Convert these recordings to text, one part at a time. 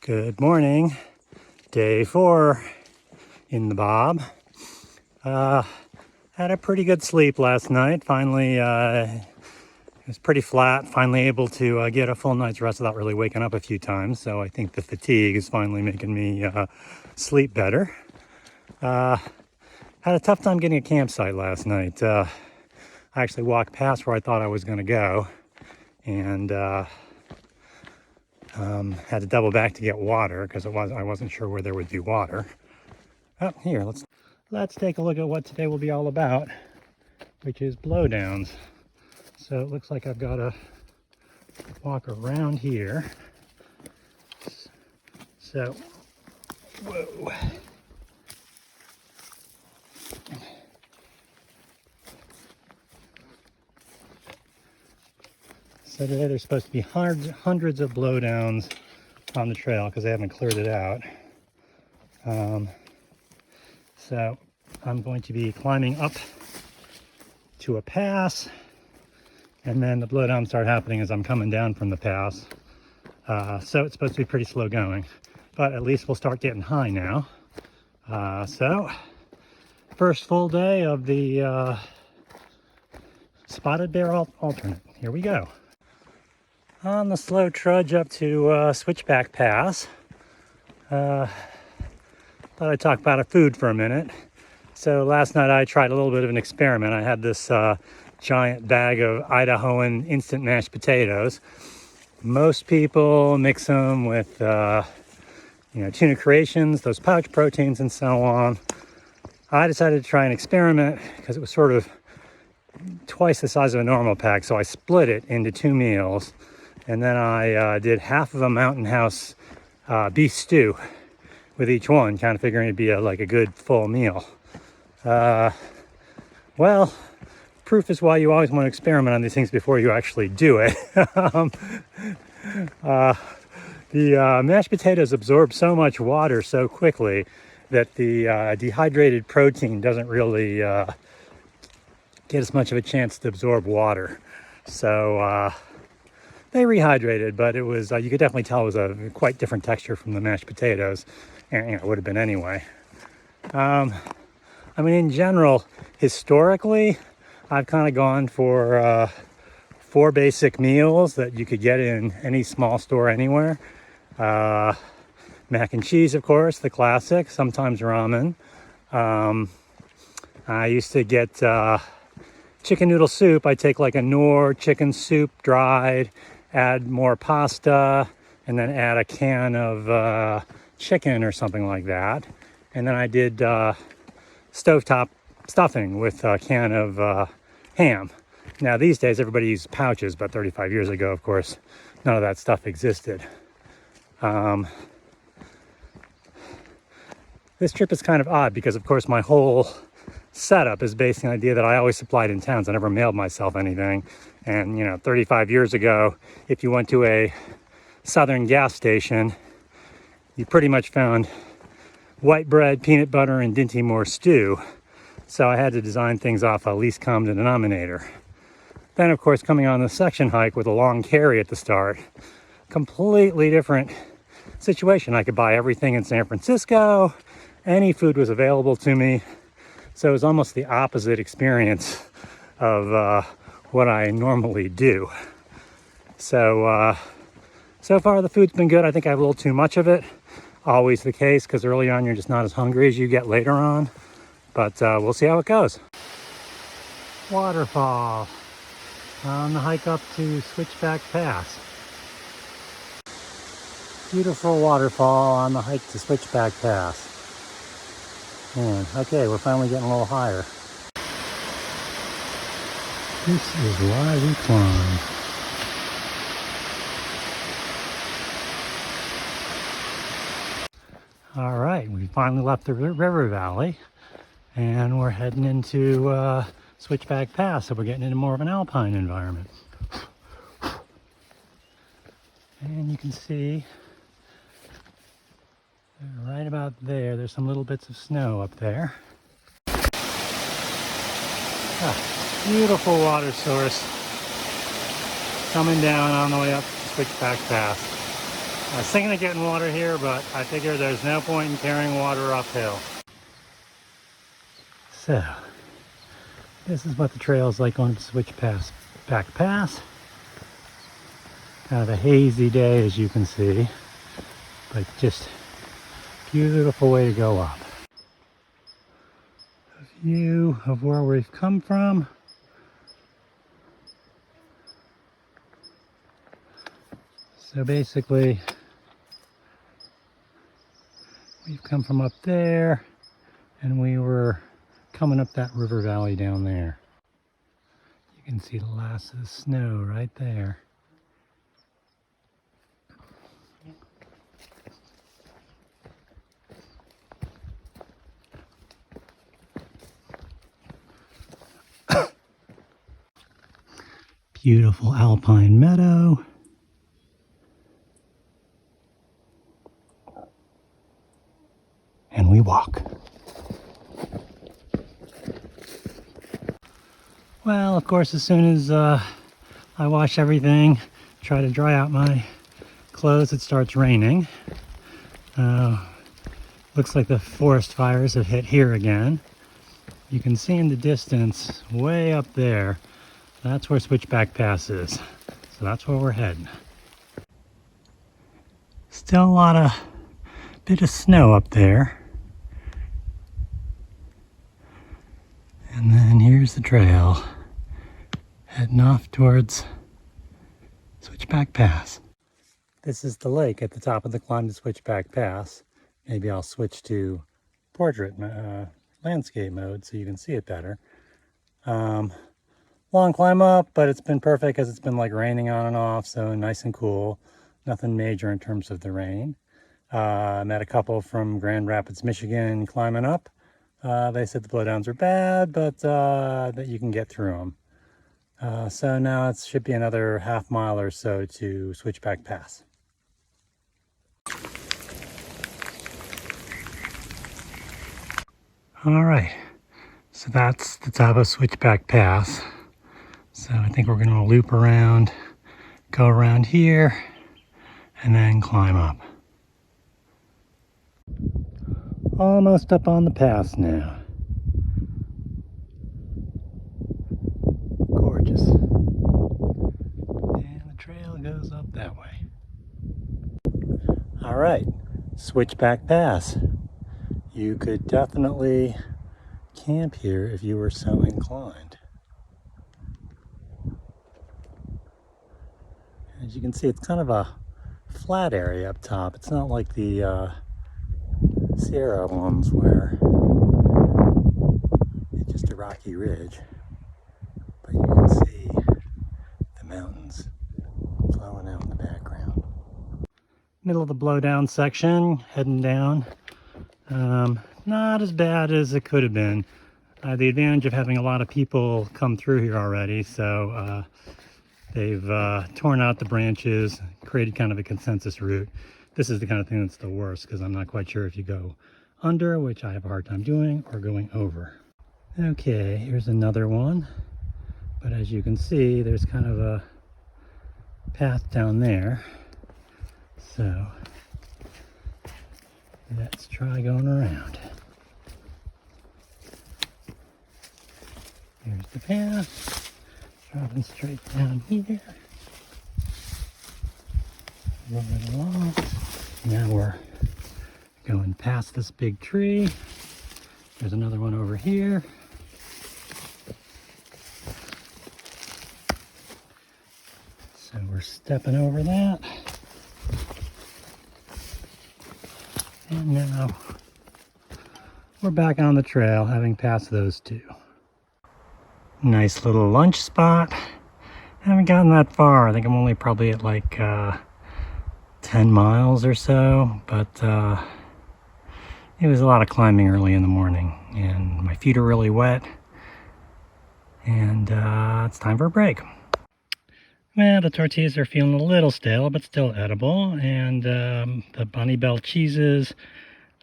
Good morning, day 4 in the Bob. Had a pretty good sleep last night. Finally, it was pretty flat. Finally able to get a full night's rest without really waking up a few times. So I think the fatigue is finally making me sleep better. Had a tough time getting a campsite last night. I actually walked past where I thought I was going to go, and had to double back to get water because I wasn't sure where there would be water. Oh, here, let's take a look at what today will be all about, which is blowdowns. So it looks like I've got to walk around here. So, whoa. So today there's supposed to be hundreds of blowdowns on the trail because they haven't cleared it out. So I'm going to be climbing up to a pass, and then the blowdowns start happening as I'm coming down from the pass. So it's supposed to be pretty slow going, but at least we'll start getting high now. So first full day of the Spotted Bear alternate. Here we go. On the slow trudge up to Switchback Pass. Thought I'd talk about a food for a minute. So last night I tried a little bit of an experiment. I had this giant bag of Idahoan instant mashed potatoes. Most people mix them with tuna creations, those pouch proteins and so on. I decided to try an experiment because it was sort of twice the size of a normal pack, so I split it into 2 meals. And then I did half of a Mountain House beef stew with each one, kind of figuring it'd be like a good full meal. Well, proof is why you always want to experiment on these things before you actually do it. The mashed potatoes absorb so much water so quickly that the dehydrated protein doesn't really get as much of a chance to absorb water. So they rehydrated, but it was, you could definitely tell it was a quite different texture from the mashed potatoes, and it would have been anyway. I mean, in general, historically, I've kind of gone for 4 basic meals that you could get in any small store anywhere. Mac and cheese, of course, the classic, sometimes ramen. I used to get chicken noodle soup. I take like a Knorr chicken soup dried, add more pasta, and then add a can of chicken or something like that. And then I did stovetop stuffing with a can of ham. Now these days everybody uses pouches, but 35 years ago, of course, none of that stuff existed. This trip is kind of odd because, of course, my whole setup is based on the idea that I always supplied in towns. I never mailed myself anything. And 35 years ago, if you went to a southern gas station, you pretty much found white bread, peanut butter, and Dinty Moore stew. So I had to design things off a least common denominator. Then, of course, coming on the section hike with a long carry at the start, completely different situation. I could buy everything in San Francisco. Any food was available to me. So it was almost the opposite experience of what I normally do. So, so far the food's been good. I think I have a little too much of it. Always the case, because early on you're just not as hungry as you get later on. But we'll see how it goes. Waterfall on the hike up to Switchback Pass. Beautiful waterfall on the hike to Switchback Pass. Man, okay, we're finally getting a little higher. This is why we climb. All right, we finally left the river valley, and we're heading into Switchback Pass, so we're getting into more of an alpine environment. And you can see right about there's some little bits of snow up there. Beautiful water source coming down on the way up to Switchback Pass. I was thinking of getting water here, but I figure there's no point in carrying water uphill. So, this is what the trail is like on Switchback Pass. Kind of a hazy day, as you can see, but just beautiful way to go up. A view of where we've come from. So basically, we've come from up there, and we were coming up that river valley down there. You can see the last of the snow right there. Beautiful alpine meadow. And we walk. Well, of course, as soon as I wash everything, try to dry out my clothes, it starts raining. Looks like the forest fires have hit here again. You can see in the distance, way up there, that's where Switchback Pass is. So that's where we're heading. Still a lot of bit of snow up there. And then here's the trail heading off towards Switchback Pass. This is the lake at the top of the climb to Switchback Pass. Maybe I'll switch to portrait landscape mode so you can see it better. Long climb up, but it's been perfect because it's been like raining on and off, so nice and cool. Nothing major in terms of the rain. I met a couple from Grand Rapids, Michigan climbing up. They said the blowdowns are bad, but that you can get through them. So now it should be another half mile or so to Switchback Pass. All right, so that's the top of Switchback Pass. So I think we're going to loop around, go around here, and then climb up. Almost up on the pass now. Gorgeous. And the trail goes up that way. All right, Switchback Pass. You could definitely camp here if you were so inclined. As you can see, it's kind of a flat area up top. It's not like the Sierra ones where it's just a rocky ridge, but you can see the mountains flowing out in the background. Middle of the blowdown section, heading down. Not as bad as it could have been. The advantage of having a lot of people come through here already, so they've torn out the branches, created kind of a consensus route. This is the kind of thing that's the worst because I'm not quite sure if you go under, which I have a hard time doing, or going over. Okay, here's another one. But as you can see, there's kind of a path down there. So let's try going around. Here's the path, dropping straight down here. Moving along. Now we're going past this big tree. There's another one over here. So we're stepping over that. And now we're back on the trail, having passed those two. Nice little lunch spot. I haven't gotten that far. I think I'm only probably at like 10 miles or so, but it was a lot of climbing early in the morning and my feet are really wet, and it's time for a break. Well, the tortillas are feeling a little stale, but still edible, and the Bunny Bell cheeses,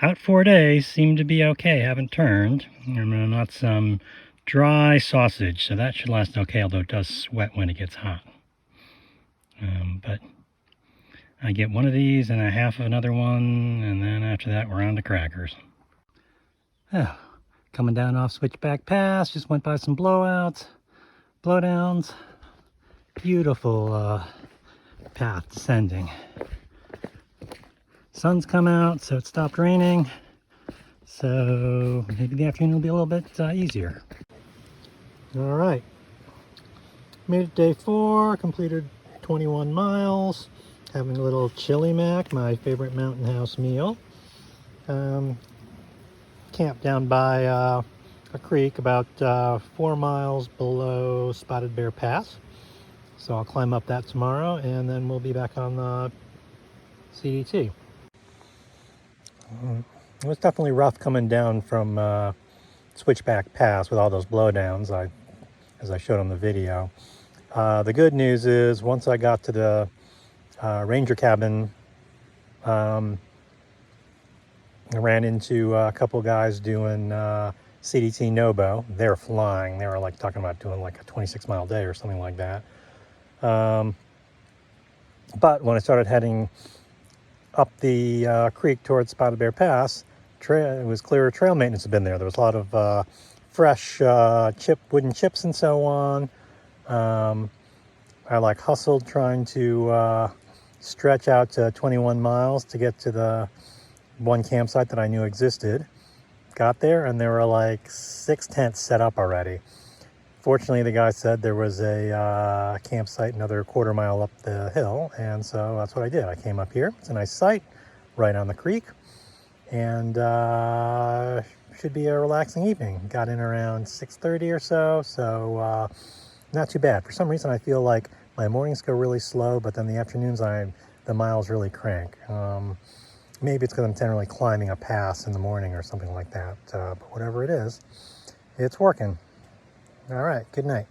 out 4 days, seem to be okay, haven't turned. And not some dry sausage, so that should last okay, although it does sweat when it gets hot. But I get one of these and a half of another one, and then after that we're on to crackers. Oh, coming down off Switchback Pass, just went by some blowdowns. Beautiful path descending. Sun's come out, so it stopped raining. So maybe the afternoon will be a little bit easier. All right, made it day 4, completed 21 miles, having a little chili mac, my favorite mountain house meal. Camped down by a creek about 4 miles below Spotted Bear Pass. So I'll climb up that tomorrow, and then we'll be back on the CDT. It was definitely rough coming down from Switchback Pass with all those blowdowns, as I showed on the video. The good news is once I got to the ranger cabin, I ran into a couple guys doing CDT Nobo. They're flying. They were like talking about doing like a 26-mile day or something like that. But when I started heading up the creek towards Spotted Bear Pass, it was clear trail maintenance had been there. There was a lot of fresh wooden chips and so on. I like hustled trying to stretch out to 21 miles to get to the one campsite that I knew existed. Got there and there were like 6 tents set up already. Fortunately, the guy said there was a campsite another quarter mile up the hill, and so that's what I did. I came up here. It's a nice site right on the creek, and should be a relaxing evening. Got in around 6:30 or so not too bad. For some reason, I feel like my mornings go really slow, but then the afternoons, the miles really crank. Maybe it's because I'm generally climbing a pass in the morning or something like that, but whatever it is, it's working. All right, good night.